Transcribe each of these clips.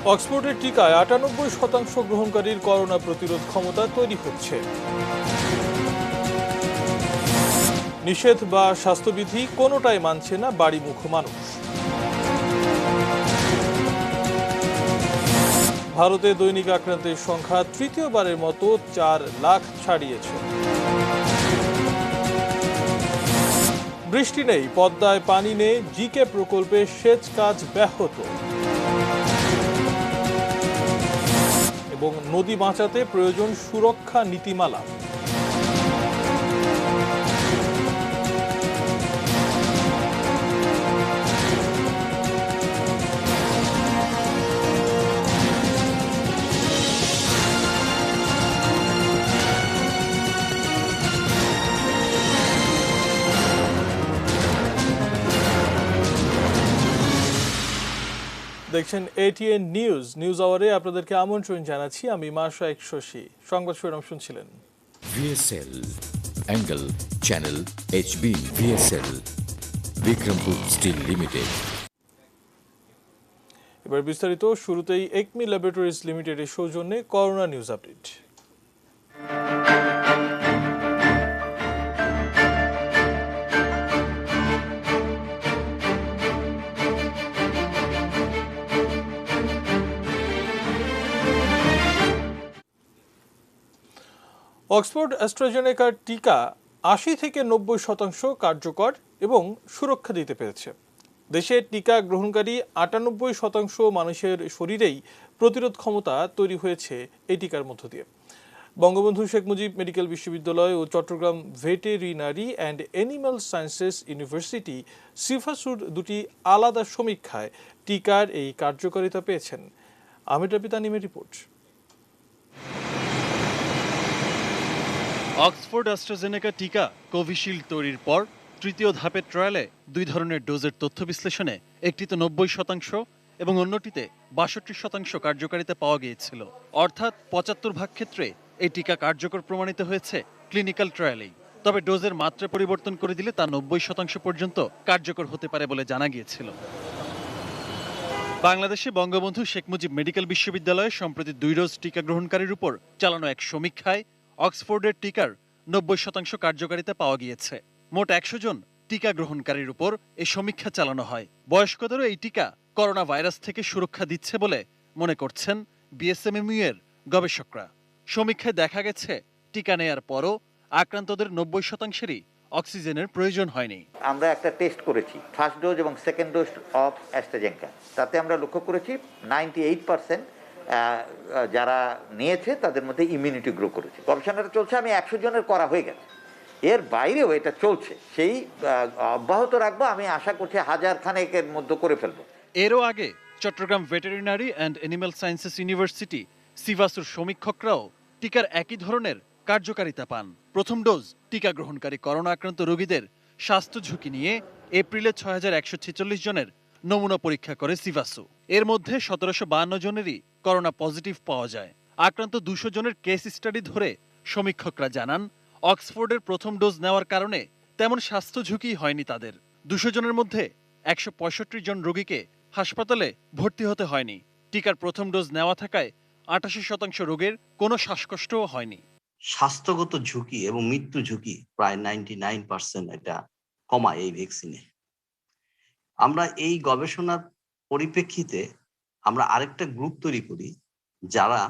অক্সফোর্ডের টিকায় ৯৮% গ্রহণকারীর corona প্রতিরোধ ক্ষমতা তৈরি হচ্ছে। নিষেধ বা স্বাস্থ্যবিধি কোনোটাই মানছে না বাড়িমুখ মানুষ। ভারতে দৈনিক আক্রান্তের সংখ্যা তৃতীয়বারের মতো ৪ লাখ ছাড়িয়েছে। বৃষ্টি নেই, পদ্মায় পানি নেই, জিকে প্রকল্পে সেচ কাজ ব্যাহত। এবং নদী বাঁচাতে প্রয়োজন সুরক্ষা নীতিমালা। দেখছেন এটিএন নিউজ আওয়ারে আপনাদেরকে আমন্ত্রণ জানাচ্ছি। আমি মাশরাফি শশী। সংবাদ শিরোনাম শুনছিলেন। VSL Angle Channel HB VSL Bikrampur steel limited. এবার বিস্তারিত। শুরুতেই একমি ল্যাবরেটরিজ লিমিটেডের সৌজন্যে করোনা নিউজ আপডেট। অক্সফোর্ড অ্যাস্ট্রাজেনেকার টিকা ৮০ থেকে ৯০% কার্যকর এবং সুরক্ষা দিতে পেরেছে। দেশে টিকা গ্রহণকারী ৯৮% মানুষের শরীরেই প্রতিরোধ ক্ষমতা তৈরি হয়েছে এই টিকার মধ্য দিয়ে। বঙ্গবন্ধু শেখ মুজিব মেডিকেল বিশ্ববিদ্যালয় ও Chattogram veterinary and animal sciences university সিফাসুর দুটি আলাদা সমীক্ষায় টিকার এই কার্যকারিতা পেয়েছেন। আমির রাবি তানিমের রিপোর্ট। অক্সফোর্ড অ্যাস্ট্রাজেনেকা টিকা কোভিশিল্ড তৈরির পর তৃতীয় ধাপের ট্রায়ালে ২ ধরনের ডোজের তথ্য বিশ্লেষণে একটিতে ৯০% এবং অন্যটিতে ৬২% কার্যকারিতা পাওয়া গিয়েছিল। অর্থাৎ ৭৫% ক্ষেত্রে এই টিকা কার্যকর প্রমাণিত হয়েছে ক্লিনিক্যাল ট্রায়ালেই। তবে ডোজের মাত্রা পরিবর্তন করে দিলে তা ৯০% পর্যন্ত কার্যকর হতে পারে বলে জানা গিয়েছিল। বাংলাদেশে বঙ্গবন্ধু শেখ মুজিব মেডিকেল বিশ্ববিদ্যালয়ে সম্প্রতি ২ ডোজ টিকা গ্রহণকারীর উপর চালানো এক সমীক্ষায় অক্সফোর্ডের টিকার ৯০% কার্যকারিতা পাওয়া গিয়েছে। মোট ১০০ জন টিকা গ্রহণকারীর উপর এই সমীক্ষা চালানো হয়। বয়স্কদেরও এই টিকা করোনা ভাইরাস থেকে সুরক্ষা দিচ্ছে বলে মনে করছেন বিএসএমএমইউ এর গবেষকরা। সমীক্ষায় দেখা গেছে টিকা নেয়ার পরও আক্রান্তদের ৯০%-ই অক্সিজেনের প্রয়োজন হয়নি। আমরা একটা টেস্ট করেছি ফার্স্ট ডোজ এবং সেকেন্ড ডোজ অফ অ্যাস্ট্রাজেনেকা। তাতে আমরা লক্ষ্য করেছি 98% যারা নিয়েছে তাদের মধ্যে ইমিউনিটি গ্রো করেছে। গবেষণাটা চলছে, আমি ১০০ জনের করা হয়ে গেছে, এর বাইরেও এটা চলছে, সেই অব্যাহত রাখবো। আমি আশা করছি ১০০০ খানেকের মধ্যে করে ফেলবো। এরও আগে Chattogram veterinary and animal sciences university সিভাসুর সমীক্ষকরাও টিকার একই ধরনের কার্যকারিতা পান। প্রথম ডোজ টিকা গ্রহণকারী করোনা আক্রান্ত রোগীদের স্বাস্থ্য ঝুঁকি নিয়ে এপ্রিলে ৬১৪৬ জনের নমুনা পরীক্ষা করে সিভাসু। এর মধ্যে ১৭৫২ জনেরই করোনা পজিটিভ পাওয়া যায়। আক্রান্ত ২০০ জনের কেস স্টাডি ধরে সমীক্ষকরা জানান, অক্সফোর্ডের প্রথম ডোজ নেওয়ার কারণে তেমন স্বাস্থ্য ঝুঁকি হয়নি তাদের। ২০০ জনের মধ্যে ১৬৫ জন রোগীকে হাসপাতালে ভর্তি হতে হয়নি। টিকার প্রথম ডোজ নেওয়া থাকায় ৮৮% রোগের কোনো শ্বাসকষ্টও হয়নি। স্বাস্থ্যগত ঝুঁকি এবং মৃত্যু ঝুঁকি প্রায় 99% এটা কমায় এই ভ্যাকসিনে। আমরা এই গবেষণার পরিপ্রেক্ষিতে আমরা আরেকটা গ্রুপ তৈরি করি, যারা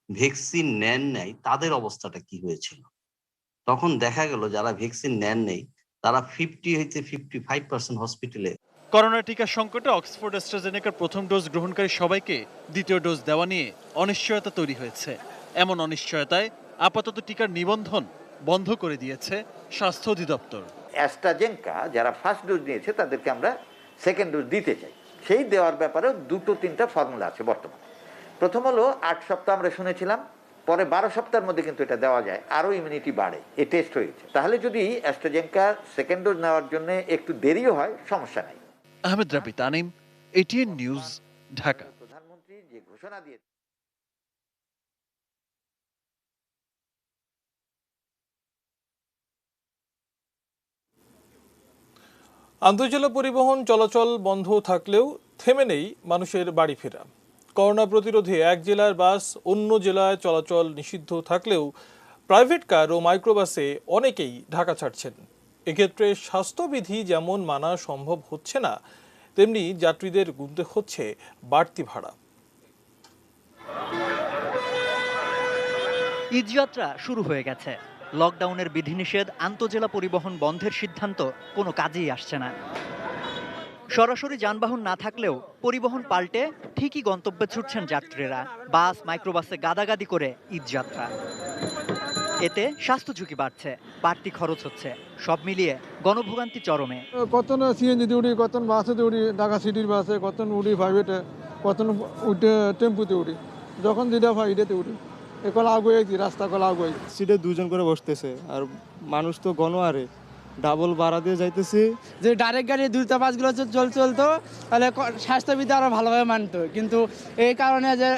ভ্যাকসিন নেন নাই তাদের অবস্থাটা কি হয়েছিল। তখন দেখা গেল যারা ভ্যাকসিন নেন নেই তারা 55% হসপিটালে। করোনা টিকা সংকটে অক্সফোর্ড অ্যাস্ট্রাজেনেকার প্রথম ডোজ গ্রহণকারী সবাইকে দ্বিতীয় ডোজ দেওয়া নিয়ে অনিশ্চয়তা তৈরি হয়েছে। এমন অনিশ্চয়তায় আপাতত টিকার নিবন্ধন বন্ধ করে দিয়েছে স্বাস্থ্য অধিদপ্তর। অ্যাস্ট্রাজেনেকা যারা ফার্স্ট ডোজ নিয়েছে তাদেরকে আমরা সেকেন্ড ডোজ দিতে চাই। সেই দেওয়ার ব্যাপারেও ২-৩টা ফর্মুলা আছে বর্তমানে। প্রথম হলো ৮ সপ্তাহ আমরা শুনেছিলাম, পরে ১২ সপ্তাহের মধ্যে কিন্তু এটা দেওয়া যায়, আরও ইমিউনিটি বাড়ে। এ টেস্ট হয়েছে। তাহলে যদি অ্যাস্ট্রাজেনেকা সেকেন্ড ডোজ নেওয়ার জন্য একটু দেরিও হয়, সমস্যা নাই। আহমেদ রাবি তানিম, এটিএন নিউজ, ঢাকা। প্রধানমন্ত্রী যে ঘোষণা দিয়েছে। আন্তঃজেলা পরিবহন চলাচল বন্ধ থাকলেও থেমে নেই মানুষের বাড়ি ফেরা। করোনা প্রতিরোধে এক জেলার বাস অন্য জেলায় চলাচল নিষিদ্ধ থাকলেও প্রাইভেট কার ও মাইক্রোবাসে অনেকেই ঢাকা ছাড়ছেন। এক্ষেত্রে স্বাস্থ্যবিধি যেমন মানা সম্ভব হচ্ছে না, তেমনি যাত্রীদের গুনতে হচ্ছে বাড়তি ভাড়া। ঈদযাত্রা শুরু হয়ে গেছে। লকডাউনের বিধিনিষেধ, আন্তঃজেলা পরিবহন বন্ধের সিদ্ধান্ত কোনো কাজেই আসছে না। সরাসরি যানবাহন না থাকলেও পরিবহন পাল্টে ঠিকই গন্তব্যে ছুটছেন যাত্রীরা। বাস, মাইক্রোবাসে গাদাগাদি করে ঈদযাত্রা। এতে স্বাস্থ্য ঝুঁকি বাড়ছে, বাড়তি খরচ হচ্ছে। সব মিলিয়ে গণভোগান্তি চরমে। কতন সিএনজিতে উঠি, কতন বাসেতে উঠি, ঢাকা সিটির বাসে, কতন উঠি প্রাইভেটে, কতন উঠে টেম্পুতে উঠি, যখন যেটা পাই এটাতে উঠি। কলা আগুয়ে রাস্তা কলা আগুয়ে সিটে দুজন করে বসতেছে, আর মানুষ তো গণহারে ডাবল ভাড়া দিয়ে যাইতেছি। যে ডাইরেক্ট গাড়ি দ্রুত বাসগুলো চলতো তাহলে স্বাস্থ্যবিধি আরো ভালোভাবে মানতো, কিন্তু এই কারণে যে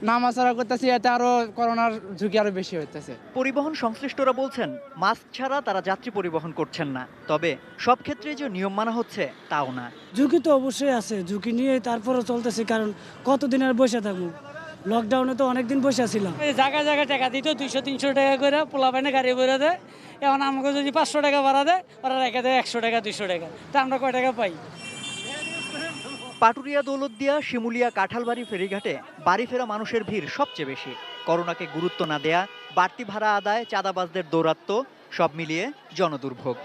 নামাচারা করতেছি এতে আরো করোনার ঝুঁকি আরো বেশি হইতেছে। পরিবহন সংশ্লিষ্টরা বলছেন মাস্ক ছাড়া তারা যাত্রী পরিবহন করছেন না, তবে সব ক্ষেত্রে যে নিয়ম মানা হচ্ছে তাও না। ঝুঁকি তো অবশ্যই আছে, ঝুঁকি নিয়ে তারপরও চলতেছে, কারণ কতদিন আর বসে থাকবো। লকডাউনে তো অনেকদিন বসে ছিলাম। জায়গায় জায়গায় টাকা দিত 200-300 টাকা করে, পোলাপাইনে গাড়ি বেরো দেয়। এখন আমাকে যদি 500 টাকা ভাড়া দেয়, ওরা রেখে দেয় 100 টাকা 200 টাকা, তা আমরা কয় টাকা পাই? পাটুরিয়া, দৌলতদিয়া, শিমুলিয়া, কাঁঠালবাড়ি ফেরিঘাটে বাড়ি ফেরা মানুষের ভিড় সবচেয়ে বেশি। করোনাকে গুরুত্ব না দেয়া, বাড়তি ভাড়া আদায়, চাঁদাবাজদের দৌরাত্ম্য, সব মিলিয়ে জনদুর্ভোগ।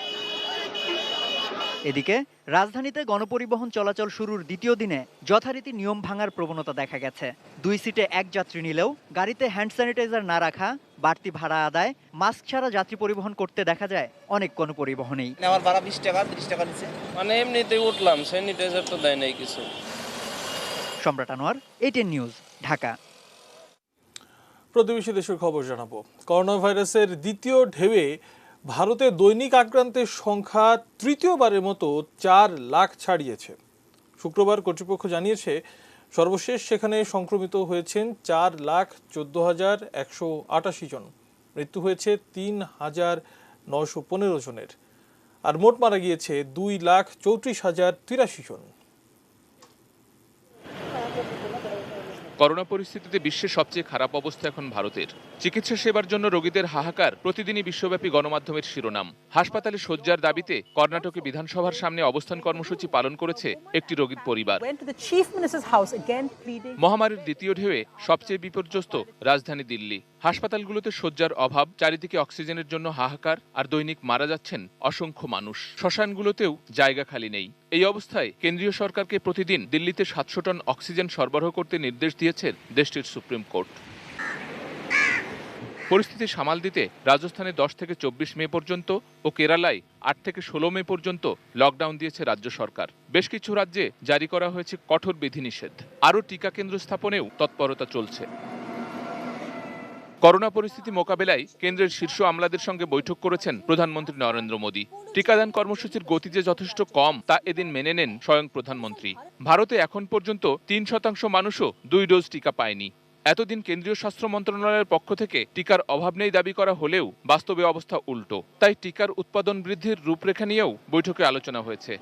এদিকে রাজধানীতে গণপরিবহন চলাচল শুরুর দ্বিতীয় দিনে যথারীতি নিয়ম ভাঙার প্রবণতা দেখা গেছে। 2 সিটে এক যাত্রী নিলেও গাড়িতে হ্যান্ড স্যানিটাইজার না রাখা, বাড়তি ভাড়া আদায়, মাস্ক ছাড়া যাত্রী পরিবহন করতে দেখা যায় অনেক গণপরিবহনেই। আমার ভাড়া 20 টাকা 30 টাকা নিচ্ছে, মানে এমনিতে উঠলাম, স্যানিটাইজার তো দেয় নাই কিছু। সম্রাট আনোয়ার, ATN নিউজ, ঢাকা। প্রতিবেশী দেশের খবর জানাবো। করোনা ভাইরাসের দ্বিতীয় ঢেউয়ে ভারতে দৈনিক আক্রান্তের সংখ্যা তৃতীয়বারের মতো 4 লাখ ছাড়িয়েছে। শুক্রবার কর্তৃপক্ষ জানিয়েছে সর্বশেষ সেখানে সংক্রমিত হয়েছেন 4,14,188 জন। মৃত্যু হয়েছে 3,915 জনের, আর মোট মারা গিয়েছে 2,34,083 জন। করোনা পরিস্থিতিতে বিশ্বের সবচেয়ে খারাপ অবস্থা এখন ভারতের। চিকিৎসা সেবার জন্য রোগীদের হাহাকার প্রতিদিনই বিশ্বব্যাপী গণমাধ্যমের শিরোনাম। হাসপাতালে শয্যার দাবিতে কর্ণাটকে বিধানসভার সামনে অবস্থান কর্মসূচি পালন করেছে একটি রোগীর পরিবার। মহামারীর দ্বিতীয় ঢেউয়ে সবচেয়ে বিপর্যস্ত রাজধানী দিল্লি। হাসপাতালগুলোতে শয্যার অভাব, চারিদিকে অক্সিজেনের জন্য হাহাকার, আর দৈনিক মারা যাচ্ছেন অসংখ্য মানুষ। শ্মশানগুলোতেও জায়গা খালি নেই। এই অবস্থায় কেন্দ্রীয় সরকারকে প্রতিদিন দিল্লিতে 700 টন অক্সিজেন সরবরাহ করতে নির্দেশ দিয়েছে দেশটির সুপ্রিম কোর্ট। পরিস্থিতি সামাল দিতে রাজস্থানে 10 থেকে 24 মে পর্যন্ত ও কেরালায় 8 থেকে 16 মে পর্যন্ত লকডাউন দিয়েছে রাজ্য সরকার। বেশ কিছু রাজ্যে জারি করা হয়েছে কঠোর বিধিনিষেধ। আরও টিকা কেন্দ্র স্থাপনেও তৎপরতা চলছে। করোনা পরিস্থিতি মোকাবেলায় কেন্দ্রের শীর্ষ আমলাদের সঙ্গে বৈঠক করেছেন প্রধানমন্ত্রী নরেন্দ্র মোদী। টিকাদান কর্মসূচির গতি যে যথেষ্ট কম তা এদিন মেনে নেন স্বয়ং প্রধানমন্ত্রী। ভারতে এখন পর্যন্ত 3% মানুষও 2 ডোজ টিকা পায়নি। এতদিন কেন্দ্রীয় স্বাস্থ্য মন্ত্রণালয়ের পক্ষ থেকে টিকার অভাব নেই দাবি করা হলেও বাস্তবে অবস্থা উল্টো। তাই টিকার উৎপাদন বৃদ্ধির রূপরেখা নিয়েও বৈঠকে আলোচনা হয়েছে।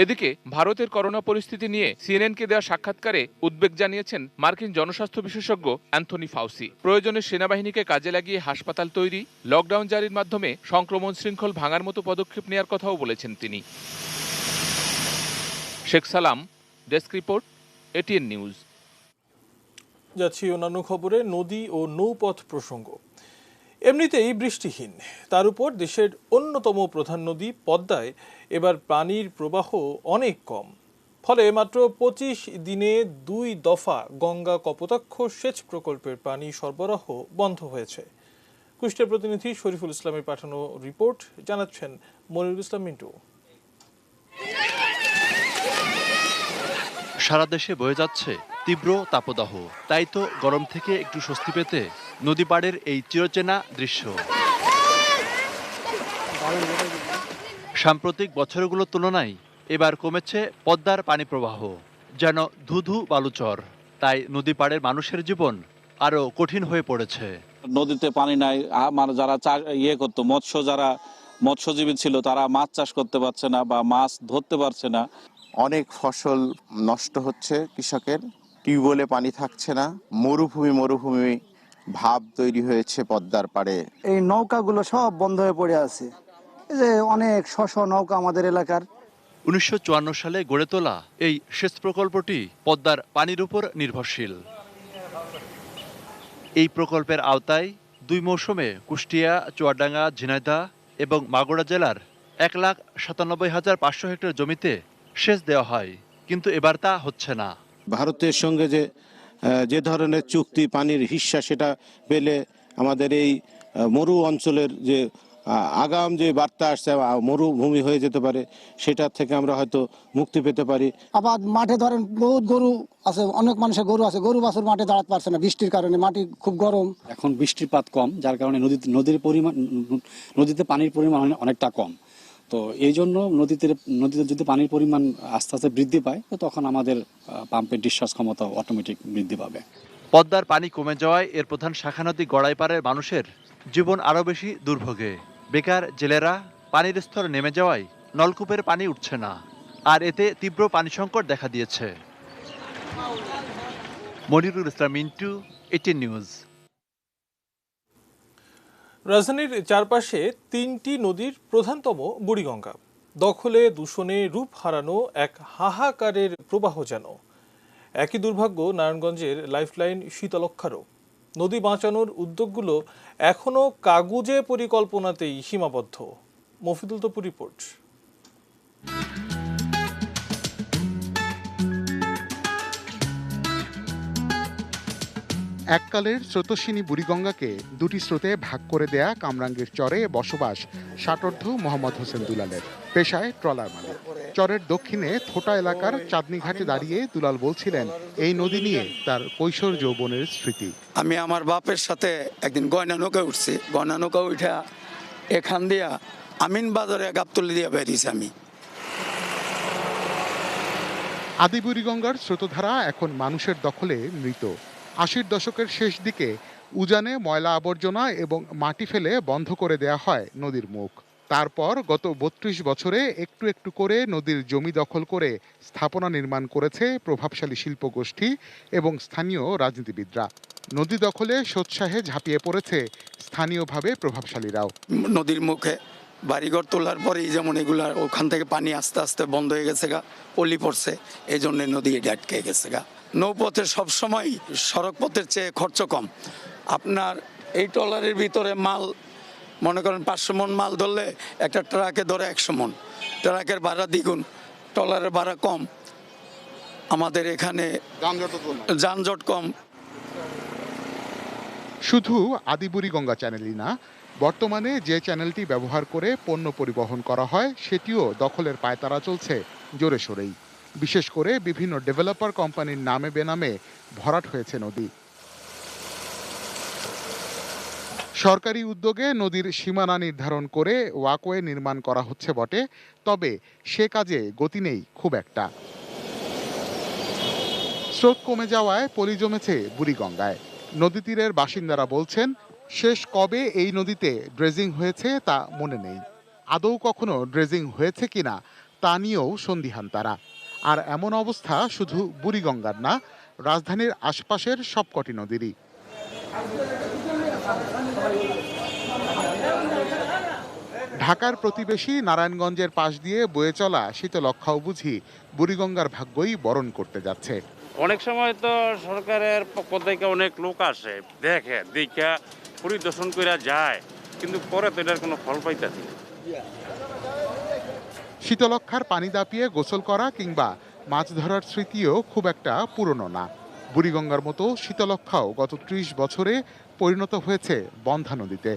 এদিকে ভারতের করোনা পরিস্থিতি নিয়ে সিএনএনকে দেওয়া সাক্ষাৎকারে উদ্বেগ জানিয়েছেন মার্কিন জনস্বাস্থ্য বিশেষজ্ঞ অ্যান্থনি ফাউসি। প্রয়োজনে সেনাবাহিনীকে কাজে লাগিয়ে হাসপাতাল তৈরি, লকডাউন জারির মাধ্যমে সংক্রমণ শৃঙ্খল ভাঙার মতো পদক্ষেপ নেওয়ার কথাও বলেছেন তিনি। শেখ সালাম, ডেস্ক রিপোর্ট, ATN নিউজ। যাচ্ছি অন্যান্য খবরে। নদী ও নৌপথ প্রসঙ্গ। এমনিতেই বৃষ্টিহীন, তার উপর দেশের অন্যতম প্রধান নদী পদ্মায় এবার পানির প্রবাহ অনেক কম। ফলে মাত্র 25 দিনে 2 দফা গঙ্গা কপোতাক্ষ সেচ প্রকল্পের পানি সরবরাহ বন্ধ হয়েছে। কুষ্টিয়া প্রতিনিধি শরীফুল ইসলামের পাঠানো রিপোর্ট জানাচ্ছেন মনিরুল ইসলাম মিন্টু। সারা দেশে বয়ে যাচ্ছে তীব্র তাপদাহ, তাই তো গরম থেকে একটু স্বস্তি পেতে নদী পাড়ের এই চিরচেনা দৃশ্য। সাম্প্রতিক বছরগুলোর তুলনায় এবার কমেছে পদ্মার পানি প্রবাহ, যেন ধুধু বালুচর। তাই নদী পাড়ের মানুষের জীবন আরো কঠিন হয়ে পড়েছে। নদীতে পানি নাই, মানে যারা করতো যারা মৎস্যজীবী ছিল তারা মাছ চাষ করতে পারছে না বা মাছ ধরতে পারছে না। অনেক ফসল নষ্ট হচ্ছে কৃষকের, টিউবওয়েলে পানি থাকছে না, মরুভূমি ভাব তৈরি হয়েছে পদ্মার পাড়ে। এই নৌকাগুলো সব বন্ধ হয়ে পড়ে আছে, এই যে অনেক নৌকা আমাদের এলাকার। 1954 সালে গড়ে তোলা এই সেচ প্রকল্পটি পদ্মার পানির উপর নির্ভরশীল। এই প্রকল্পের আওতায় 2 মৌসুমে কুষ্টিয়া, চুয়াডাঙ্গা, ঝিনাইদহ এবং মাগুরা জেলার 1,97,500 হেক্টর জমিতে সেচ দেওয়া হয়, কিন্তু এবার তা হচ্ছে না। ভারতের সঙ্গে যে ধরনের চুক্তি পানির হিস্সা সেটা পেলে আমাদের এই মরু অঞ্চলের যে আগাম যে বার্তা আসছে মরুভূমি হয়ে যেতে পারে, সেটা থেকে আমরা হয়তো মুক্তি পেতে পারি। আবার মাঠে ধরেন বহুত গরু আছে, অনেক মানুষের গরু আছে, গরু বাছুর মাঠে দাঁড়াতে পারছে না বৃষ্টির কারণে, মাটি খুব গরম। এখন বৃষ্টিপাত কম, যার কারণে নদীতে পানির পরিমাণ অনেকটা কম। তো এই জন্য নদীতে যদি পানির পরিমাণ আস্তে আস্তে বৃদ্ধি পায়, তো তখন আমাদের পাম্পের ডিসচার্জ ক্ষমতা অটোমেটিক বৃদ্ধি পাবে। পদ্মার পানি কমে যাওয়ায় এর প্রধান শাখা নদী গড়াইপাড়ের মানুষের জীবন আরও বেশি দুর্ভোগে। বেকার জেলেরা পানির স্তর নেমে যাওয়ায় নলকূপের পানি উঠছে না, আর এতে তীব্র পানি সংকট দেখা দিয়েছে। Monirul Islam Mintu, ATN news. রাজধানীর চারপাশে 3টি নদীর প্রধানতম বুড়িগঙ্গা। দখলে দূষণে রূপ হারানো এক হাহাকারের প্রবাহ যেন। একই দুর্ভাগ্য নারায়ণগঞ্জের লাইফলাইন শীতলক্ষারও। নদী বাঁচানোর উদ্যোগগুলো এখনও কাগুজে পরিকল্পনাতেই সীমাবদ্ধ। মফিদুল তপু রিপোর্ট। এককালের স্রোতস্বিনী বুড়িগঙ্গাকে দুটি স্রোতে ভাগ করে দেয়া কামরাঙ্গীর চরে বসবাস ষাটোর্ধ্ব মোহাম্মদ হোসেন দুলালের। পেশায় ট্রলার মালিক। চরের দক্ষিণে থোটা এলাকার চাঁদনি ঘাটে দাঁড়িয়ে দুলাল বলছিলেন এই নদী নিয়ে তার কৈশোর যৌবনের স্মৃতি। আমি আমার বাপের সাথে একদিন গয়না নৌকায় উঠছি, গয়না নৌকা উঠা এখান দিয়া আমিন বাজারে গাবতলি দিয়া বেরিয়েছি আমি। আদি বুড়িগঙ্গার স্রোতধারা এখন মানুষের দখলে মৃত। 80-র দশকের শেষ দিকে উজানে ময়লা আবর্জনা এবং মাটি ফেলে বন্ধ করে দেয়া হয় নদীর মুখ। তারপর গত 32 বছরে একটু একটু করে নদীর জমি দখল করে স্থাপনা নির্মাণ করেছে প্রভাবশালী শিল্পগোষ্ঠী এবং স্থানীয় রাজনীতিবিদরা। নদী দখলে সোৎসাহে ঝাঁপিয়ে পড়েছে স্থানীয়ভাবে প্রভাবশালীরাও। নদীর মুখে বাড়িঘর তোলার পরেই যেমন এগুলার ওখান থেকে পানি আস্তে আস্তে বন্ধ হয়ে গেছে গা, পলি পড়ছে, এই জন্য নদী আটকে গেছে গা। নৌপথে সবসময় সড়ক পথের চেয়ে খরচ কম। আপনার এই ট্রলারের ভিতরে মাল মনে করেন 500 মন মাল ধরলে একটা ট্রাকে ধরে 100 মন। ট্রাকের ভাড়া দ্বিগুণ, ট্রলারের ভাড়া কম। আমাদের এখানে যানজট কম। শুধু আদি বুড়িগঙ্গা চ্যানেলই না, বর্তমানে যে চ্যানেলটি ব্যবহার করে পণ্য পরিবহন করা হয় সেটিও দখলের পায়তারা চলছে জোরে সোরেই। বিশেষ করে বিভিন্ন ডেভেলপার কোম্পানির নামে বেনামে ভরাট হয়েছে নদী। সরকারি উদ্যোগে নদীর সীমানা নির্ধারণ করে ওয়াকওয়ে নির্মাণ করা হচ্ছে বটে, তবে সে কাজে গতি নেই খুব একটা। স্রোত কমে যাওয়ায় পলি জমেছে বুড়িগঙ্গায়। নদী তীরের বাসিন্দারা বলছেন শেষ কবে এই নদীতে ড্রেজিং হয়েছে তা মনে নেই। আদৌ কখনো ড্রেজিং হয়েছে কিনা তা নিয়েও সন্দিহান তারা। আর এমন অবস্থা শুধু বুড়িগঙ্গার না, রাজধানীর আশপাশের সবকটি নদীরই। ঢাকার প্রতিবেশী নারায়ণগঞ্জের পাশ দিয়ে বয়ে চলা শীতলক্ষাও বুঝি বুড়িগঙ্গার ভাগ্যই বরণ করতে যাচ্ছে। অনেক সময় তো সরকারের পক্ষ থেকে অনেক লোক আসে, দেখে দেখা পরিদর্শন করে যায়, কিন্তু পরে তো এটার কোনো ফল পাইতেছি না। শীতলক্ষার পানি দাপিয়ে গোসল করা কিংবা মাছ ধরার স্মৃতিও খুব একটা পুরনো না। বুড়িগঙ্গার মতো শীতলক্ষাও গত 30 বছরে পরিণত হয়েছে বন্ধ্যা নদীতে।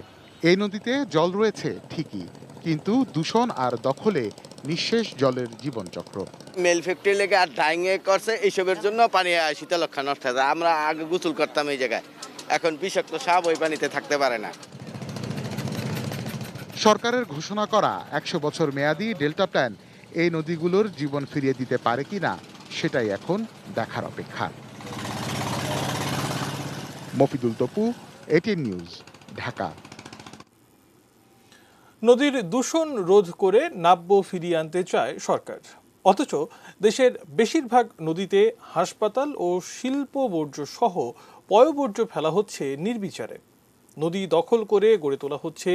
এই নদীতে জল রয়েছে ঠিকই, কিন্তু দূষণ আর দখলে নিঃশেষ জলের জীবনচক্র। মেল ফ্যাক্টরি লেগে আর ড্রাইং করছে, এইসবের জন্য পানি শীতলক্ষা নষ্ট হয়ে যায়। আমরা আগে গোসল করতাম এই জায়গায়, এখন বিষাক্ত সাপ ওই পানিতে থাকতে পারে না। সরকারের ঘোষণা করা 100 বছর মেয়াদী ডেল্টা প্ল্যান এই নদীগুলোর জীবন ফিরিয়ে দিতে পারে কিনা সেটাই এখন দেখার অপেক্ষা। Mofidul Topu, ATN news, Dhaka. নদীর দূষণ রোধ করে নাব্য ফিরিয়ে আনতে চায় সরকার। অথচ দেশের বেশিরভাগ নদীতে হাসপাতাল ও শিল্প বর্জ্য সহ পয়ঃবর্জ্য ফেলা হচ্ছে নির্বিচারে। নদী দখল করে গড়ে তোলা হচ্ছে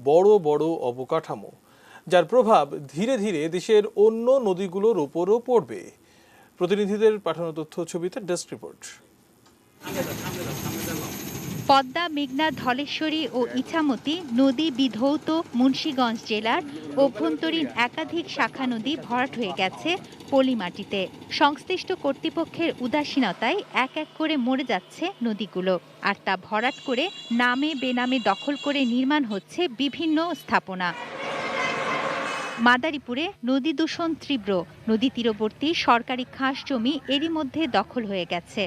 বড় বড় অবকাঠামো, যার প্রভাব ধীরে ধীরে দেশের অন্য নদীগুলোর ওপরও পড়বে। প্রতিনিধিদের পাঠানো তথ্য ছবিতে ডেস্ক রিপোর্ট। পদ্মা, মেঘনা, ধলেশ্বরী ও ইছামতি নদী বিধৌত মুন্সিগঞ্জ জেলার অভ্যন্তরীণ একাধিক শাখা নদী ভরাট হয়ে গেছে পলিমাটিতে। সংশ্লিষ্ট কর্তৃপক্ষের উদাসীনতায় এক এক করে মরে যাচ্ছে নদীগুলো, আর তা ভরাট করে নামে বেনামে দখল করে নির্মাণ হচ্ছে বিভিন্ন স্থাপনা। মাদারীপুরে নদী দূষণ তীব্র। নদী তীরবর্তী সরকারি খাস জমি এরই মধ্যে দখল হয়ে গেছে।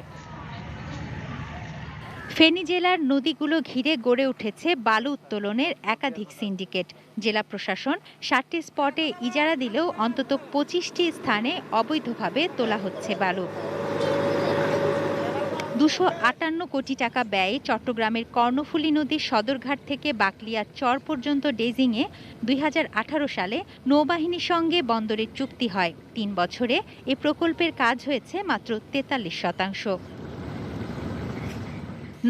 ফেনী জেলার নদীগুলো ঘিরে গড়ে উঠেছে বালু উত্তোলনের একাধিক সিন্ডিকেট। জেলা প্রশাসন 60টি স্পটে ইজারা দিলেও অন্তত 25টি স্থানে অবৈধভাবে তোলা হচ্ছে বালু। 258 কোটি টাকা ব্যয়ে চট্টগ্রামের কর্ণফুলী নদীর সদরঘাট থেকে বাকলিয়ার চর পর্যন্ত ডেজিংয়ে 2018 সালে নৌবাহিনীর সঙ্গে বন্দরের চুক্তি হয়। 3 বছরে এ প্রকল্পের কাজ হয়েছে মাত্র 43%।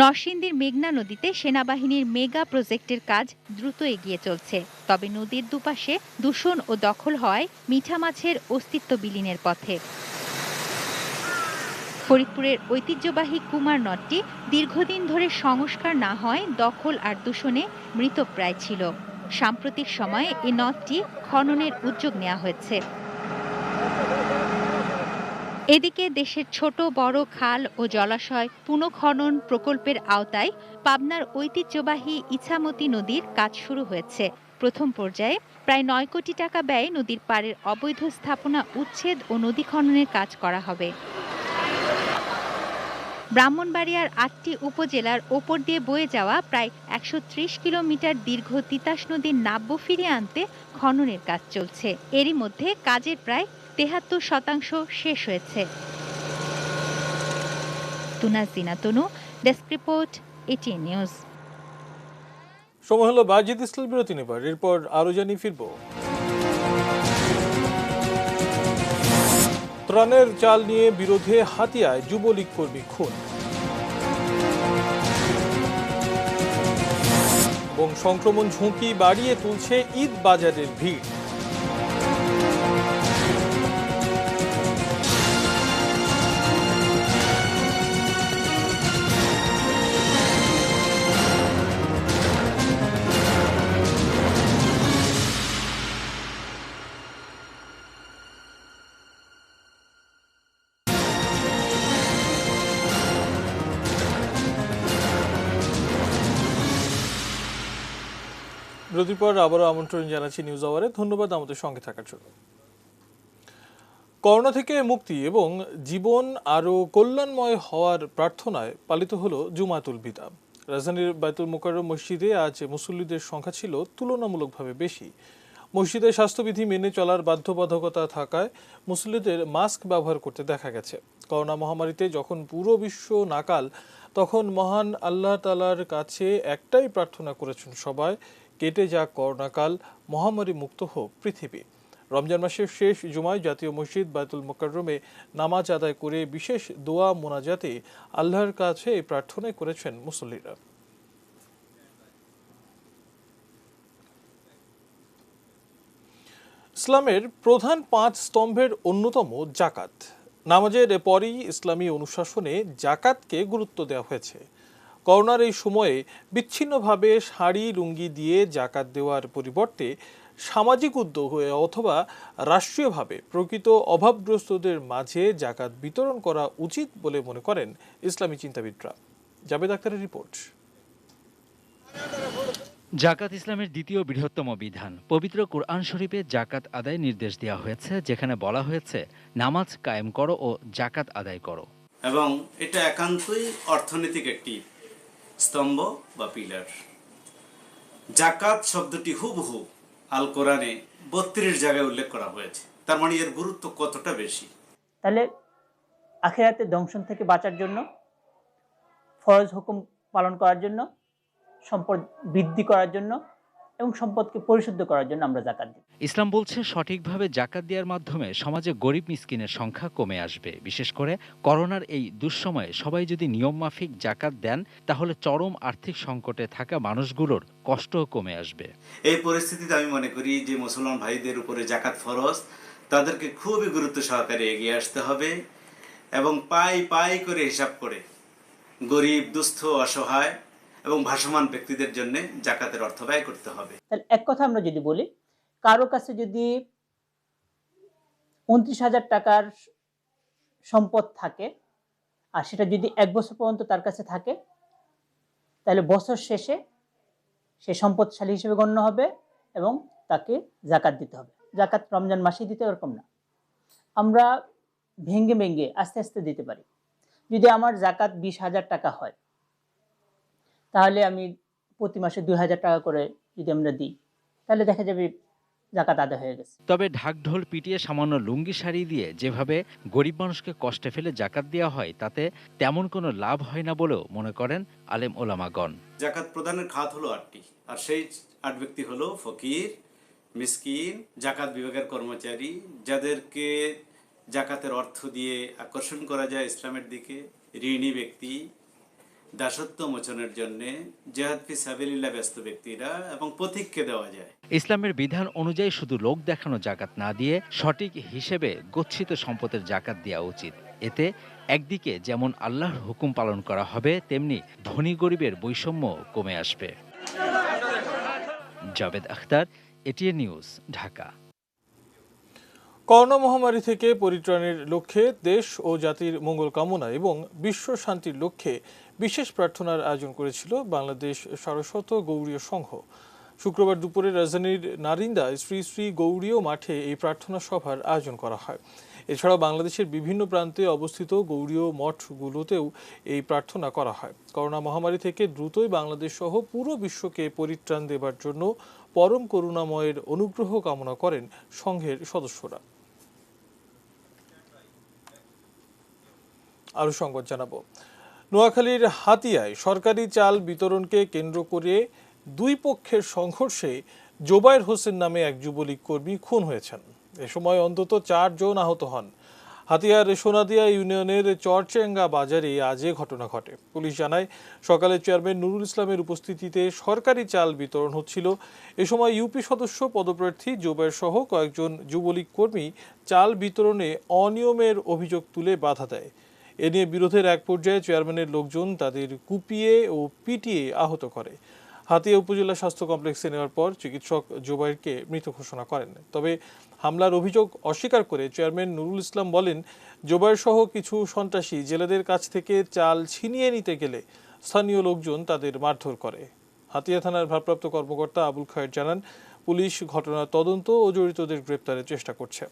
নরসিংদীর মেঘনা নদীতে সেনাবাহিনীর মেগা প্রজেক্টের কাজ দ্রুত এগিয়ে চলছে। তবে নদীর দুপাশে দূষণ ও দখল হওয়ায় মিঠা মাছের অস্তিত্ব বিলীনের পথে। ফরিদপুরের ঐতিহ্যবাহী কুমার নদটি দীর্ঘদিন ধরে সংস্কার না হয় দখল আর দূষণে মৃতপ্রায় ছিল। সাম্প্রতিক সময়ে এই নদটি খননের উদ্যোগ নেওয়া হয়েছে। এদিকে দেশের ছোট বড় খাল ও জলাশয় পুনঃখনন প্রকল্পের আওতায় পাবনার ঐতিহ্যবাহী ইছামতি নদীর কাজ শুরু হয়েছে। প্রথম পর্যায়ে প্রায় 9 কোটি টাকা ব্যয়ে নদীর পাড়ের অবৈধ স্থাপনা উচ্ছেদ ও নদী খননের কাজ করা হবে। ব্রাহ্মণবাড়িয়ার 8টি উপজেলার ওপর দিয়ে বয়ে যাওয়া প্রায় 130 কিলোমিটার দীর্ঘ তিতাস নদীর নাব্য ফিরিয়ে আনতে খননের কাজ চলছে। এরই মধ্যে কাজের প্রায় 73% শেষ হয়েছে। তুনাজিনা তনু, ডেস্ক রিপোর্ট, এটিএন নিউজ। সময় হলো বাজিদ ইসলাম বিরতি নেবার, এরপর আরো জানি ফিরব। ত্রাণের চাল নিয়ে বিরোধে হাতিয়ায় যুবলীগ কর্মী খুন এবং সংক্রমণ ঝুঁকি বাড়িয়ে তুলছে ঈদ বাজারের ভিড়। বিরতির পর আবারও আমন্ত্রণ জানাচ্ছি নিউজ আওয়ারে। ধন্যবাদ আমাদের সঙ্গে থাকার জন্য। করোনা থেকে মুক্তি এবং জীবন আরও কল্যাণময় হওয়ার প্রার্থনায় পালিত হলো জুমাতুল বিদা। রাজধানীর বাইতুল মোকাররম মসজিদে আজ মুসল্লিদের সংখ্যা ছিল তুলনামূলকভাবে বেশি। মসজিদে স্বাস্থ্যবিধি মেনে চলার বাধ্যবাধকতা থাকায় মুসল্লিদের মাস্ক ব্যবহার করতে দেখা গেছে। করোনা মহামারীতে যখন পুরো বিশ্ব নাকাল, তখন মহান আল্লাহ তাআলার কাছে একটাই প্রার্থনা করেছেন সবাই, কেটে যাক করোনাকাল, মহামারী মুক্ত হোক পৃথিবী। রমজান মাসের শেষ জুমায় জাতীয় মসজিদ বাইতুল মোকাররমে নামাজ আদায় করে বিশেষ দোয়া মোনাজাতে আল্লাহর কাছে এই প্রার্থনা করেছেন মুসল্লিরা। ইসলামের প্রধান 5 স্তম্ভের অন্যতম জাকাত। নামাজের পরই ইসলামী অনুশাসনে জাকাতকে গুরুত্ব দেওয়া হয়েছে। করোনার এই সময়ে বিচ্ছিন্নভাবে শাড়ি লুঙ্গি দিয়ে জাকাত দেওয়ার পরিবর্তে সামাজিক উদ্যোগ অথবা রাষ্ট্রীয়ভাবে প্রকৃত অভাবগ্রস্তদের মাঝে জাকাত বিতরণ করা উচিত বলে মনে করেন ইসলামী চিন্তাবিদরা। জাবেদ আক্তারের রিপোর্ট। জাকাত ইসলামের দ্বিতীয় বৃহত্তম বিধান। পবিত্র কুরআন শরীফে জাকাত আদায় নির্দেশ দেওয়া হয়েছে, যেখানে বলা হয়েছে নামাজ কায়েম করো ও জাকাত আদায় করো। এবং এটা একান্তই অর্থনৈতিক একটি স্তম্ভ বা পিলার। জাকাত শব্দটি হুবহু আল কোরআনে 32 জায়গায় উল্লেখ করা হয়েছে। তার মানে এর গুরুত্ব কতটা বেশি। তাহলে আখিরাতে দংশন থেকে বাঁচার জন্য, ফরজ হুকুম পালন করার জন্য, সম্পদ বৃদ্ধি করার জন্য এবং সম্পদকে পরিশুদ্ধ করার জন্য আমরা জাকাত দিই। ইসলাম বলছে সঠিকভাবে জাকাত দেওয়ার মাধ্যমে সমাজে গরিব মিসকিনের সংখ্যা কমে আসবে। বিশেষ করে করোনার এই দুঃসময়ে সবাই যদি নিয়মমাফিক জাকাত দেন তাহলে চরম আর্থিক সংকটে থাকা মানুষগুলোর কষ্টও কমে আসবে। এই পরিস্থিতিতে আমি মনে করি যে মুসলমান ভাইদের উপরে জাকাত ফরজ, তাদেরকে খুবই গুরুত্ব সহকারে এগিয়ে আসতে হবে এবং পাই করে হিসাব করে গরিব, দুস্থ, অসহায় এবং ভাসমান ব্যক্তিদের জন্য জাকাতের অর্থ ব্যয় করতে হবে। তাহলে এক কথা আমরা যদি বলি, কারো কাছে যদি 29,000 টাকার সম্পদ থাকে আর সেটা যদি 1 বছর পর্যন্ত তার কাছে থাকে, তাহলে বছর শেষে সে সম্পদশালী হিসেবে গণ্য হবে এবং তাকে জাকাত দিতে হবে। জাকাত রমজান মাসেই দিতে এরকম না, আমরা ভেঙ্গে আস্তে আস্তে দিতে পারি। যদি আমার জাকাত 20,000 টাকা হয়, তাহলে আমি প্রতি মাসে 2,000 টাকা করে যদি আমরা দিই, তাহলে দেখা যাবে জাকাত আদায় হয়ে গেছে। তবে ঢাকঢোল পিটিয়ে সামান্য লুঙ্গি শাড়ি দিয়ে যেভাবে গরিব মানুষকে কষ্টে ফেলে জাকাত দেওয়া হয়, তাতে তেমন কোনো লাভ হয় না বলেও মনে করেন আলেম ওলামাগণ। জাকাত প্রদানের খাত হলো 8টি, আর সেই 8 ব্যক্তি হলো ফকির, মিসকিন, জাকাত বিভাগের কর্মচারী, যাদেরকে জাকাতের অর্থ দিয়ে আকর্ষণ করা যায় ইসলামের দিকে, ঋণী ব্যক্তি, দাসত্ব মোচনের জন্য জিহাদ ফি সাবিলিল্লাহ ব্যস্ত ব্যক্তিরা, এবং পথিককে দেওয়া যায়। ইসলামের বিধান অনুযায়ী শুধু লোক দেখানো জাকাত না দিয়ে সঠিক হিসেবে গচ্ছিত সম্পদের জাকাত দেওয়া উচিত। এতে একদিকে যেমন আল্লাহর হুকুম পালন করা হবে, তেমনি ধনী গরিবের বৈষম্য কমে আসবে। Javed Akhtar, ATN news, Dhaka. Corona মহামারী থেকে পরিত্রাণের লক্ষ্যে দেশ ও জাতির মঙ্গল কামনা এবং বিশ্ব শান্তির লক্ষ্যে বিশেষ প্রার্থনার আয়োজন করেছিল বাংলাদেশ সারস্বত গৌড়ীয় সংঘ। শুক্রবার দুপুরে রাজধানীর নারিন্দায় শ্রী শ্রী গৌড়ীয় মাঠে এই প্রার্থনা সভার আয়োজন করা হয়। এছাড়াও বাংলাদেশের বিভিন্ন প্রান্তে অবস্থিত গৌড়ীয় মঠগুলোতেও এই প্রার্থনা করা হয়। করোনা মহামারী থেকে দ্রুতই বাংলাদেশ সহ পুরো বিশ্বকে পরিত্রাণ দেবার জন্য পরম করুণাময়ের অনুগ্রহ কামনা করেন সংঘের সদস্যরা। আরো সংবাদ জানাবো। নোয়াখালীর হাতিয়ায় সরকারি চাল বিতরণকে কেন্দ্র করে দুই পক্ষের সংঘর্ষে জোবায়ের হোসেন নামে এক যুবলীগ কর্মী খুন হয়েছেন। এ সময় অন্তত 4 জন আহত হন। হাতিয়ার সোনাদিয়া ইউনিয়নের চরচেঙ্গা বাজারে আজ ঘটনা ঘটে। পুলিশ জানায়, সকালে চেয়ারম্যান নুরুল ইসলামের উপস্থিতিতে সরকারি চাল বিতরণ হচ্ছিল। এ সময় ইউপি সদস্য পদপ্রার্থী জোবায়ের সহ কয়েকজন যুবলীগ কর্মী চাল বিতরণে অনিয়মের অভিযোগ তুলে বাধা দেয়। এ নিয়ে বিরোধের এক পর্যায়ে চেয়ারম্যানের লোকজন তাদের কুপিয়ে ও পিটিয়ে আহত করে। হাতিয়া উপজেলা স্বাস্থ্য কমপ্লেক্সে নেওয়ার পর চিকিৎসক জোবায়েরকে মৃত ঘোষণা করেন। তবে হামলার অভিযোগ অস্বীকার করে চেয়ারম্যান নুরুল ইসলাম বলেন, জোবায়ের সহ কিছু সন্ত্রাসী জেলেদের কাছ থেকে চাল ছিনিয়ে নিতে গেলে স্থানীয় লোকজন তাদের মারধর করে। হাতিয়া থানার ভারপ্রাপ্ত কর্মকর্তা আবুল খায়ের জানান, পুলিশ ঘটনার তদন্ত ও জড়িতদের গ্রেপ্তারের চেষ্টা করছে।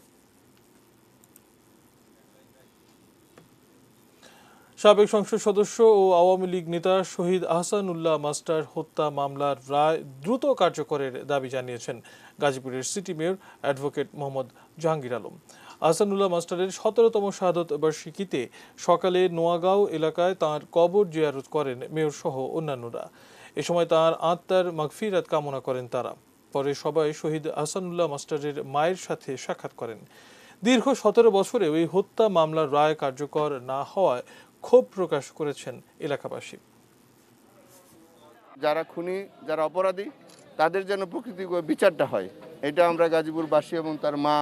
সাবেক সংসদ সদস্য ও আওয়ামী লীগ নেতা শহীদ আহসানুল্লাহ মাস্টার হত্যা মামলার রায় দ্রুত কার্যকরের দাবি জানিয়েছেন গাজীপুরের city mayor advocate Mohammad Jahangir Alam. Ahsanullah মাস্টারের 17তম শাহাদত বার্ষিকীতে সকালে নোয়াগাঁও এলাকায় তাঁর কবর জিয়ারত করেন মেয়র সহ অন্যান্যরা। এ সময় তাঁর আত্মার মাগফিরাত কামনা করেন তারা। পরে সবাই শহীদ আহসানুল্লাহ মাস্টারের মায়ের সাথে সাক্ষাৎ করেন। দীর্ঘ 17 বছরে ওই হত্যা মামলার রায় কার্যকর না হওয়ায় ক্ষোভ প্রকাশ করেছেন এলাকাবাসী। যারা খুনি, যারা অপরাধী, তাদের যেন প্রকৃতি বিচারটা হয়, এটা আমরা গাজীপুরবাসী এবং তার মা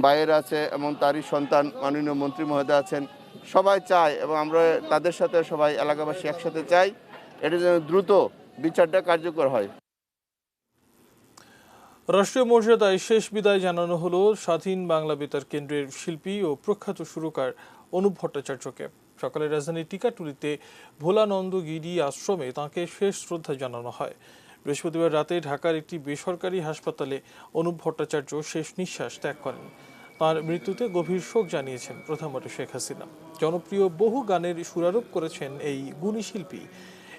ভাইয়ের আছে এবং তারই সন্তান মাননীয় মন্ত্রী মহোদয় আছেন, সবাই চায় এবং আমরা তাদের সাথে সবাই এলাকাবাসী একসাথে চাই এটা যেন দ্রুত বিচারটা কার্যকর হয়। রাষ্ট্রীয় মর্যাদায় শেষ বিদায় জানানো হলো স্বাধীন বাংলা বেতার কেন্দ্রের শিল্পী ও প্রখ্যাত সুরকার অনুপ ভট্টাচার্যকে। সকালে রাজধানীর টিকাটুলিতে ভোলানন্দ গিরি আশ্রমে তাঁকে শেষ শ্রদ্ধা জানানো হয়। বৃহস্পতিবার রাতে ঢাকার একটি বেসরকারি হাসপাতালে অনুপ ভট্টাচার্য শেষ নিঃশ্বাস ত্যাগ করেন। তাঁর মৃত্যুতে গভীর শোক জানিয়েছেন প্রধানমন্ত্রী শেখ হাসিনা। জনপ্রিয় বহু গানের সুরারোপ করেছেন এই গুণী শিল্পী।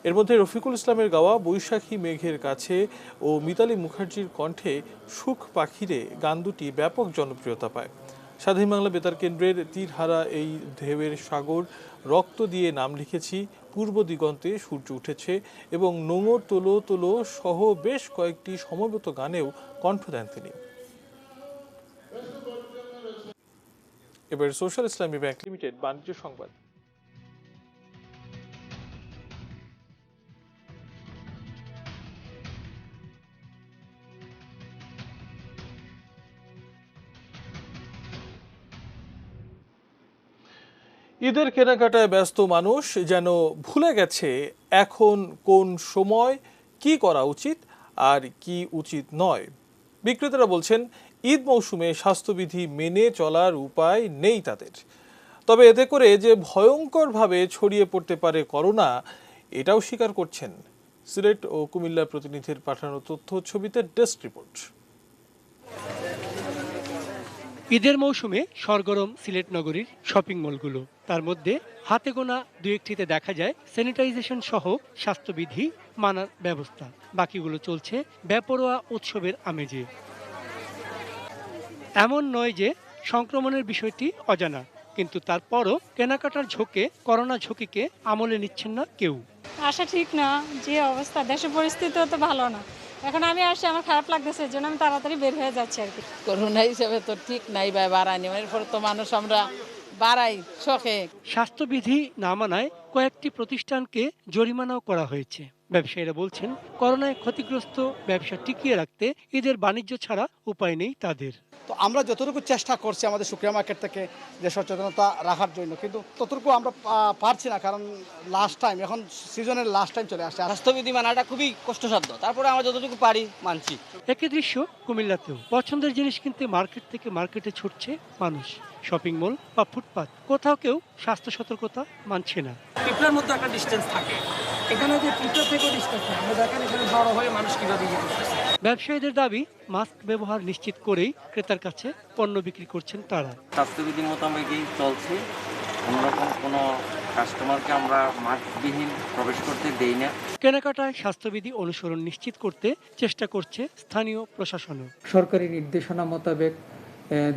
এর মধ্যে রফিকুল ইসলামের গাওয়া বৈশাখী মেঘের কাছে ও মিতালি মুখার্জির কণ্ঠে সুখ পাখিরে গান দুটি ব্যাপক জনপ্রিয়তা পায়। স্বাধীন বাংলা বেতার কেন্দ্রের তীরহারা এই ঢেউয়ের সাগর রক্ত দিয়ে নাম লিখেছি পূর্ব দিগন্তে সূর্য উঠেছে এবং নোঙর তোলো তোলো সহ বেশ কয়েকটি সমবেত গানেও কণ্ঠ দেন তিনি। এবার সোশ্যাল ইসলামী ব্যাংক লিমিটেড বাণিজ্য সংবাদ। ঈদের কেনাকাটায় ব্যস্ত মানুষ যেন ভুলে গেছে এখন কোন সময় কি করা উচিত আর কি উচিত নয়। বিক্রেতারা বলছেন ঈদ মৌসুমে স্বাস্থ্যবিধি মেনে চলার উপায় নেই তাদের। তবে এতে করে যে ভয়ঙ্করভাবে ছড়িয়ে পড়তে পারে করোনা, এটাও স্বীকার করছেন। সিলেট ও কুমিল্লা প্রতিনিধির পাঠানো তথ্য ছবিতে ডেস্ক রিপোর্ট। ঈদের মৌসুমে সরগরম সিলেট নগরীর শপিং মলগুলো। তার মধ্যে হাতে গোনা দু একটিতে দেখা যায় স্যানিটাইজেশন সহ স্বাস্থ্যবিধি মানার ব্যবস্থা। বাকিগুলো চলছে বেপরোয়া উৎসবের আমেজে। এমন নয় যে সংক্রমণের বিষয়টি অজানা, কিন্তু তারপরও কেনাকাটার ঝোঁকে করোনা ঝুঁকিকে আমলে নিচ্ছেন না কেউ। আসা ঠিক না, যে অবস্থা দেশের পরিস্থিতিও তো ভালো না। এখন আমি আসছি, আমার খারাপ লাগতেছে, এর জন্য আমি তাড়াতাড়ি বের হয়ে যাচ্ছি আর কি। করোনা হিসেবে তো ঠিক নাই বা বাড়ানি, এরপর তো মানুষ আমরা বাড়াই শখে। স্বাস্থ্যবিধি না মানায় কয়েকটি প্রতিষ্ঠানকে জরিমানাও করা হয়েছে। ব্যবসায়ীরা বলছেন করোনায় ক্ষতিগ্রস্ত ব্যবসা টিকিয়ে রাখতে ঈদের বাণিজ্য ছাড়া উপায় নেই তাদের। তো আমরা যতটুকু চেষ্টা করছি আমাদের শুক্রিয়া মার্কেট থেকে যে সচেতনতা রাখার জন্য, কিন্তু ততটুকু আমরা পারছি না, কারণ লাস্ট টাইম, এখন সিজনের লাস্ট টাইম চলে আসছে। স্বাস্থ্যবিধি মানাটা খুবই কষ্টসাধ্য, তারপরে আমরা যতটুকু পারি মানছি। একই দৃশ্য কুমিল্লাতেও। পছন্দের জিনিস কিনতে মার্কেট থেকে মার্কেটে ছুটছে মানুষ। শপিং মল বা ফুটপাত, কোথাও কেউ স্বাস্থ্য সতর্কতা মানছে না। পিঁপড়ার মধ্যে একটা ডিস্টেন্স থাকে, এখানে যে পিঁপড়া থেকেও ডিস্টেন্স থাকে। আমরা দেখেন এখানে বড় হয়ে মানুষ কিভাবে ইয়ে করতেছে। ব্যবসায়ীদের দাবি মাস্ক ব্যবহার নিশ্চিত করেই ক্রেতার কাছে পণ্য বিক্রি করছেন তারা। স্বাস্থ্যবিধি মোতাবেকই চলছে, অন্যরকম কোনো কাস্টমারকে আমরা মাস্কবিহীন প্রবেশ করতে দেই না। কেনাকাটায় স্বাস্থ্যবিধি অনুসরণ নিশ্চিত করতে চেষ্টা করছে স্থানীয় প্রশাসনও। সরকারি নির্দেশনা মোতাবেক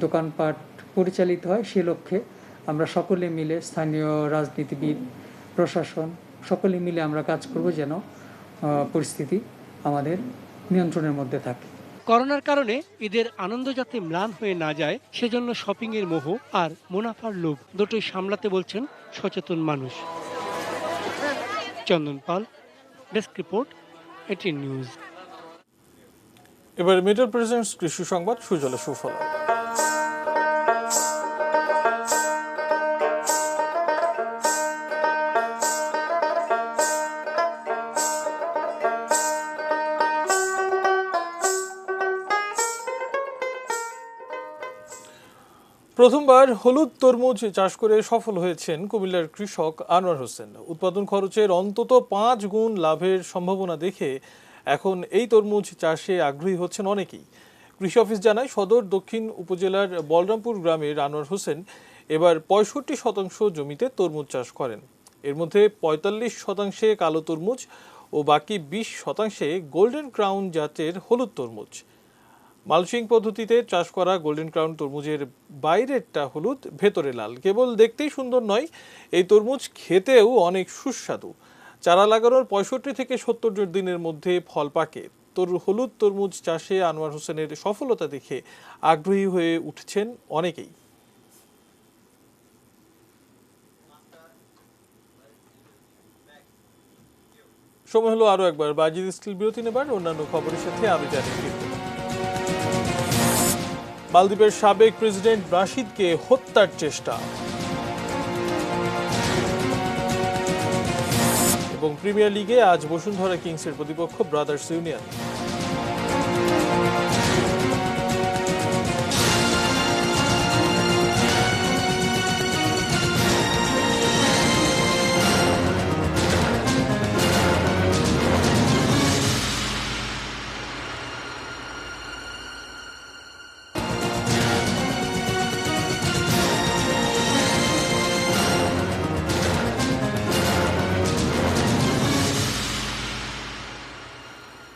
দোকানপাট পরিচালিত হয়। সে লক্ষ্যে আমরা সকলে মিলে, স্থানীয় রাজনীতিবিদ, প্রশাসন, সকলে মিলে আমরা কাজ করব যেন পরিস্থিতি আমাদের নিয়ন্ত্রণের মধ্যে থাকে। করোনার কারণে ঈদের আনন্দ যাতে ম্লান হয়ে না যায়, সেজন্য শপিং এর মোহ আর মুনাফার লোভ দুটোই সামলাতে বলছেন সচেতন মানুষ। চন্দন পাল, ডেস্ক রিপোর্ট, এটিএন নিউজ। এবার মিডল প্রেজেন্টস কৃষি সংবাদ সুজলা সুফলা। প্রথমবার হলুদ তরমুজ চাষ করে সফল হয়েছেন কুমিল্লার কৃষক আনোয়ার হোসেন। উৎপাদন খরচের অন্তত 5 গুণ লাভের সম্ভাবনা দেখে এখন এই তরমুজ চাষে আগ্রহী হচ্ছেন অনেকেই। কৃষি অফিস জানায়, সদর দক্ষিণ উপজেলার বলরামপুর গ্রামের আনোয়ার হোসেন এবার 65% জমিতে তরমুজ চাষ করেন। এর মধ্যে 45% কালো তরমুজ ও বাকি 20% গোল্ডেন ক্রাউন জাতের হলুদ তরমুজ। মালচিং পদ্ধতিতে চাষ করা গোল্ডেন ক্রাউন তরমুজের বাইরেরটা হলুদ, ভেতরে লাল। কেবল দেখতেই সুন্দর নয়, এই তরমুজ খেতেও অনেক সুস্বাদু। চারা লাগানোর 65 থেকে 70 দিনের মধ্যে ফল পাকে। হলুদ তরমুজ চাষে আনোয়ার হোসেনের সফলতা দেখে আগ্রহী হয়ে উঠছেন অনেকেই। সময় হলো আরো একবার বাজিদ স্কিল বিরতি নেবার। অন্যান্য খবরের সাথে আমি জানি মালদ্বীপের সাবেক প্রেসিডেন্ট রাশিদকে হত্যার চেষ্টা এবং প্রিমিয়ার লিগে আজ বসুন্ধরা কিংসের প্রতিপক্ষ ব্রাদার্স ইউনিয়ন।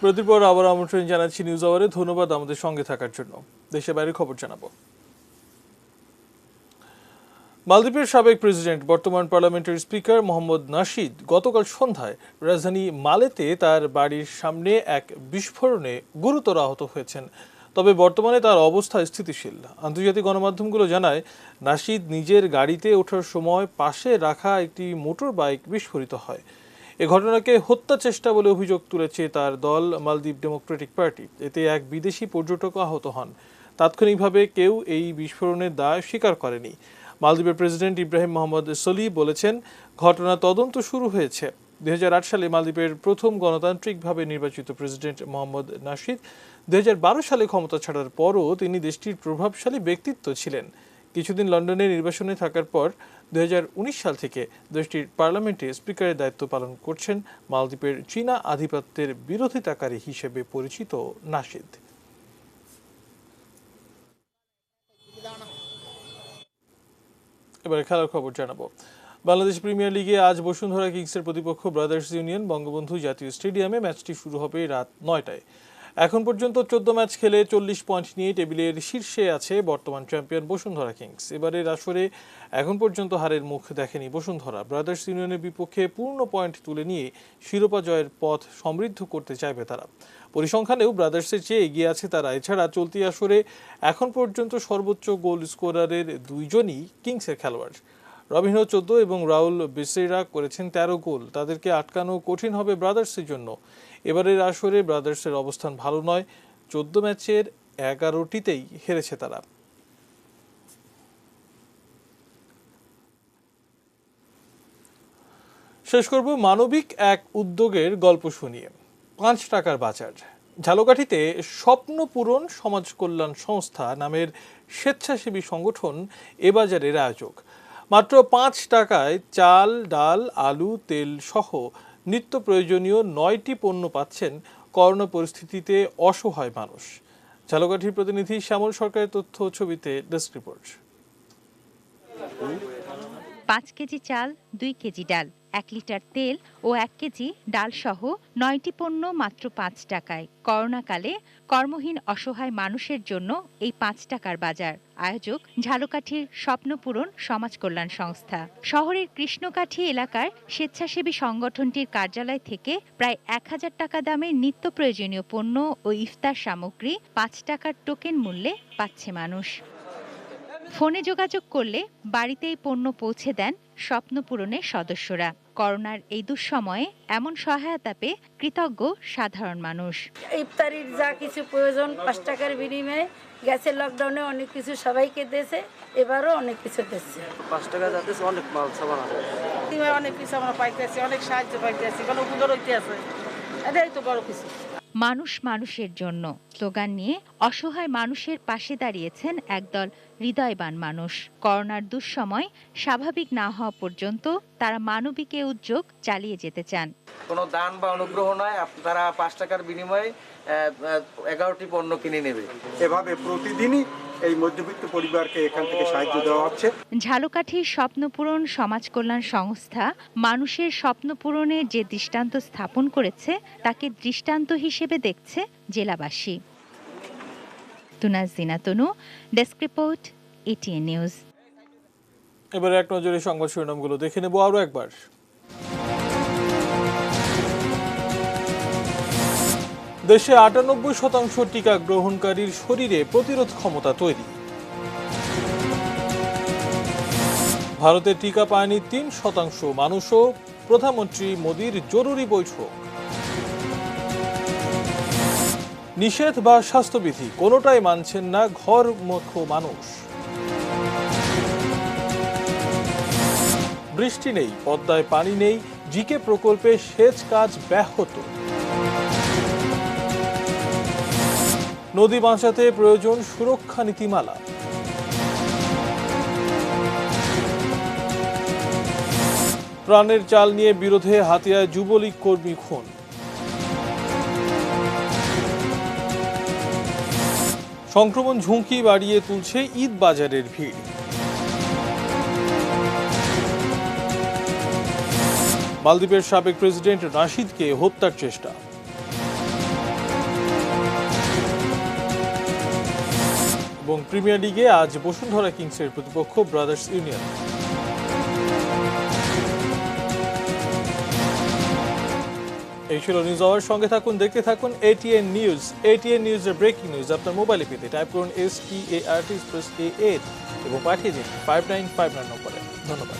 প্রতিপর আবার আমন্ত্রণ জানাচ্ছি নিউজ আওয়ারে। ধন্যবাদ আমাদের সঙ্গে থাকার জন্য। দেশে বাইরে খবর জানাবো। মালদ্বীপের সাবেক প্রেসিডেন্ট বর্তমান পার্লামেন্টের স্পিকার মোহাম্মদ নাশিদ গতকাল সন্ধ্যায় রাজধানী মালেতে তার বাড়ির সামনে এক বিস্ফোরণে গুরুতর আহত হয়েছেন। তবে বর্তমানে তার অবস্থা স্থিতিশীল। আন্তর্জাতিক গণমাধ্যমগুলো জানায়, নাশিদ নিজের গাড়িতে ওঠার সময় পাশে রাখা একটি মোটর বাইক বিস্ফোরিত হয়। এ ঘটনাকে হত্যা চেষ্টা বলে অভিযোগ তুলেছে তার দল মালদ্বীপ ডেমোক্রেটিক পার্টি। এতে এক বিদেশি পর্যটক আহত হন। তাৎক্ষণিকভাবে কেউ এই বিস্ফোরণের দায় স্বীকার করেনি। মালদ্বীপের প্রেসিডেন্ট ইব্রাহিম মোহাম্মদ সোলিহ বলেছেন, ঘটনা তদন্ত শুরু হয়েছে। 2008 সালে মালদ্বীপের প্রথম গণতান্ত্রিকভাবে নির্বাচিত প্রেসিডেন্ট মোহাম্মদ নাশিদ 2012 সালে ক্ষমতা ছাড়ার পরও তিনি দেশটির প্রভাবশালী ব্যক্তিত্ব ছিলেন। কিছুদিন লন্ডনে নির্বাসনে থাকার পর 2019 সাল থেকে দেশটির পার্লামেন্টে স্পিকারের দায়িত্ব পালন করছেন মালদ্বীপের চীনা আধিপত্যের বিরোধিতাকারী হিসেবে পরিচিত নাশিদ। এবারে খেলার খবর জানাবো। বাংলাদেশ প্রিমিয়ার লিগে আজ বসুন্ধরা কিংসের প্রতিপক্ষ ব্রাদার্স ইউনিয়ন বঙ্গবন্ধু জাতীয় স্টেডিয়ামে। ম্যাচটি শুরু হবে রাত 9টায়। এখন পর্যন্ত 14 ম্যাচ খেলে 40 পয়েন্ট নিয়ে টেবিলের শীর্ষে আছে বর্তমান চ্যাম্পিয়ন বসুন্ধরা কিংস। এবারের আসরে এখন পর্যন্ত হারের মুখ দেখেনি বসুন্ধরা। ব্রাদার্স ইউনিয়নের বিপক্ষে পূর্ণ পয়েন্ট তুলে নিয়ে শিরোপা জয়ের পথ সমৃদ্ধ করতে চাইবে তারা। পরিসংখ্যানেও ব্রাদার্সের চেয়ে এগিয়ে আছে তারা। এছাড়া চলতি আসরে এখন পর্যন্ত সর্বোচ্চ গোল স্কোরারের দুইজনই কিংসের খেলোয়াড়। রবিনহো 14 এবং রাউল বেসেরা করেছেন 13 গোল। তাদেরকে আটকানো কঠিন হবে ব্রাদার্সের জন্য। এবারের আসরে ব্রাদার্সের অবস্থান ভালো নয়। 14 ম্যাচের 11টিতেই হেরেছে তারা। শেষ করব মানবিক এক উদ্যোগের গল্প শুনিয়ে। 5 টাকার বাজার। ঝালকাঠিতে স্বপ্ন পূরণ সমাজ কল্যাণ সংস্থা নামের স্বেচ্ছাসেবী সংগঠন এ বাজারের আয়োজক। মাত্র 5 টাকায় চাল, ডাল, আলু, তেল সহ নিত্য প্রয়োজনীয় 9টি পণ্য পাচ্ছেন করোনা পরিস্থিতিতে অসহায় মানুষ। ঝালকাঠির প্রতিনিধি শ্যামল সরকারের তথ্য, ছবিতে ডেস্ক রিপোর্ট। 5 কেজি চাল, 2 কেজি ডাল, 1 লিটার তেল ও 1 কেজি ডাল সহ 9টি পণ্য মাত্র 5 টাকায়। করোনাকালে কর্মহীন অসহায় মানুষের জন্য এই 5 টাকার বাজার। আয়োজক ঝালকাঠির স্বপ্নপূরণ সমাজ কল্যাণ সংস্থা। শহরের কৃষ্ণকাঠি এলাকার স্বেচ্ছাসেবী সংগঠনটির কার্যালয় থেকে প্রায় 1000 টাকা দামের নিত্য প্রয়োজনীয় পণ্য ও ইফতার সামগ্রী 5 টাকার টোকেন মূল্যে পাচ্ছে মানুষ। ফোনে যোগাযোগ করলে বাড়িতেই পণ্য পৌঁছে দেন স্বপ্নপূরণের সদস্যরা। করোনার এই দুঃসময়ে এমন সহায়তা পেয়ে কৃতজ্ঞ সাধারণ মানুষ। ইফতারির যা কিছু প্রয়োজন 5 টাকার বিনিময়ে গ্যাসের লকডাউনে অনেক কিছু সবাইকে দিয়েছে, এবারও অনেক কিছু দিচ্ছে। 5 টাকা যাতে অনেক মাল সামান অনেক কিছু আমরা পাইতেছি, অনেক সাহায্য পাইতেছি, কোনো উপকার হইতে আছে, এটাই তো বড় কিছু। মানুষ মানুষের জন্য স্লোগান নিয়ে অসহায় মানুষের পাশে দাঁড়িয়েছেন একদল হৃদয়বান মানুষ। করোনার দুঃসময় স্বাভাবিক না হওয়া পর্যন্ত তারা মানবিক উদ্যোগ চালিয়ে যেতে চান। কোনো দান বা অনুগ্রহ নয়, তারা 5 টাকার বিনিময়ে 11টি পণ্য কিনে নেবে। এভাবে প্রতিদিনই এই মধ্যবিত্ত পরিবারকে এখান থেকে সাহায্য দেওয়া হচ্ছে। ঝালকাঠির স্বপ্নপূরণ সমাজ কল্যাণ সংস্থা মানুষের স্বপ্ন পূরণের যে দৃষ্টান্ত স্থাপন করেছে তাকে দৃষ্টান্ত হিসেবে দেখছে জেলাবাসী। তুনাজিনা তনু, ডেস্ক রিপোর্ট, এটিএন নিউজ। এবারে এক নজরে সংবাদ শিরোনামগুলো দেখে নেব আরো একবার। দেশে 98% টিকা গ্রহণকারীর শরীরে প্রতিরোধ ক্ষমতা তৈরি। ভারতে টিকা পায়নি 3% মানুষও, প্রধানমন্ত্রী মোদীর জরুরি বৈঠক। নিষেধ বা স্বাস্থ্যবিধি কোনোটাই মানছেন না ঘরমুখো মানুষ। বৃষ্টি নেই, পদ্মায় পানি নেই, জিকে প্রকল্পে সেচ কাজ ব্যাহত। নদী বাঁচাতে প্রয়োজন সুরক্ষা নীতিমালা। প্রাণের চাল নিয়ে বিরোধে হাতিয়ায় যুবলীগ কর্মী খুন। সংক্রমণ ঝুঁকি বাড়িয়ে তুলছে ঈদ বাজারের ভিড়। মালদ্বীপের সাবেক প্রেসিডেন্ট নাশিদকে হত্যার চেষ্টা। এবং প্রিমিয়ার লিগে আজ বসুন্ধরা কিংসের প্রতিপক্ষ ব্রাদার্স ইউনিয়ন। এই ছিল নিউজ আওয়ার। সঙ্গে থাকুন, দেখতে থাকুন ATN নিউজ। ATN নিউজের ব্রেকিং নিউজ আপনার মোবাইলে পেতে টাইপ করুন START A8 এবং পাঠিয়ে দিন 5959 নম্বরে। ধন্যবাদ।